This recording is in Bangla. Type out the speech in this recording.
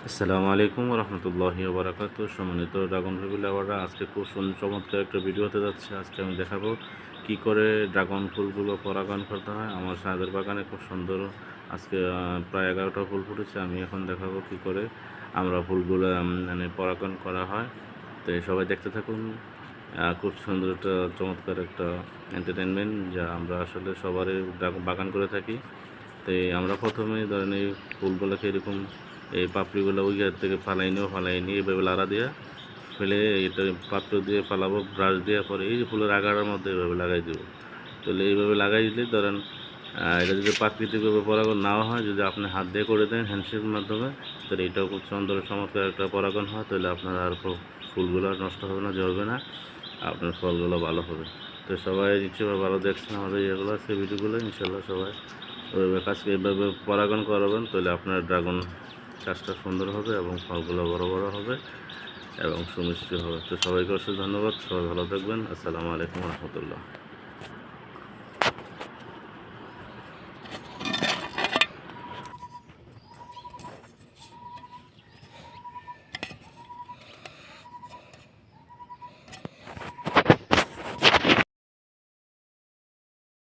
আসসালামু আলাইকুম রহমতুল্লাহি ওবরাকাতু। সম্মানিত ড্রাগন ফ্রুট লাভাররা, আজকে খুব সুন্দর চমৎকার একটা ভিডিও হতে যাচ্ছে। আজকে আমি দেখাবো কি করে ড্রাগন ফুলগুলো পরাগায়ন করতে হয়। আমার ছাদের বাগানে খুব সুন্দর আজকে প্রায় 11টা ফুল ফুটেছে। আমি এখন দেখাবো কি করে আমরা ফুলগুলো মানে পরাগায়ন করা হয়। তো সবাই দেখতে থাকুন। খুব সুন্দর একটা চমৎকার একটা এন্টারটেনমেন্ট, যা আমরা আসলে সবারই বাগান করে থাকি। তো আমরা প্রথমেই ধরেন এই ফুলগুলোকে এরকম এই পাপড়িগুলো ওই জায়গা থেকে ফালাই নিয়ে এভাবে লাড়া দিয়ে ফেলে এটা পাত্র দিয়ে ফালাবো, ব্রাশ দিয়ে, পরে এই ফুলের আগাড়ার মধ্যে এভাবে লাগাই দেবো। তাহলে এইভাবে লাগাই দিলে ধরেন এটা যদি প্রাকৃতিকভাবে পরাগণ নাও হয়, যদি আপনি হাত দিয়ে করে দেন হ্যান্ডশেকের মাধ্যমে, তাহলে এটাও খুব সুন্দর চমৎকার একটা পরাগণ হয়। তাহলে আপনার আর ফুলগুলো নষ্ট হবে না, ঝরবে না, আপনার ফলগুলো ভালো হবে। তো সবাই নিশ্চয়ই ভালো দেখছেন আমাদের ইয়েগুলো, সেই ভিডিওগুলো। ইনশাল্লাহ সবাই ওইভাবে কাজকে এইভাবে পরাগায়ন করাবেন, তাহলে আপনার ড্রাগন চাষটা সুন্দর হবে এবং ফলগুলো বড় বড় হবে এবং সুমিষ্টি হবে। তো সবাইকে অবশ্যই ধন্যবাদ। সবাই ভালো থাকবেন। আসসালামু আলাইকুম রহমতুল্লাহ।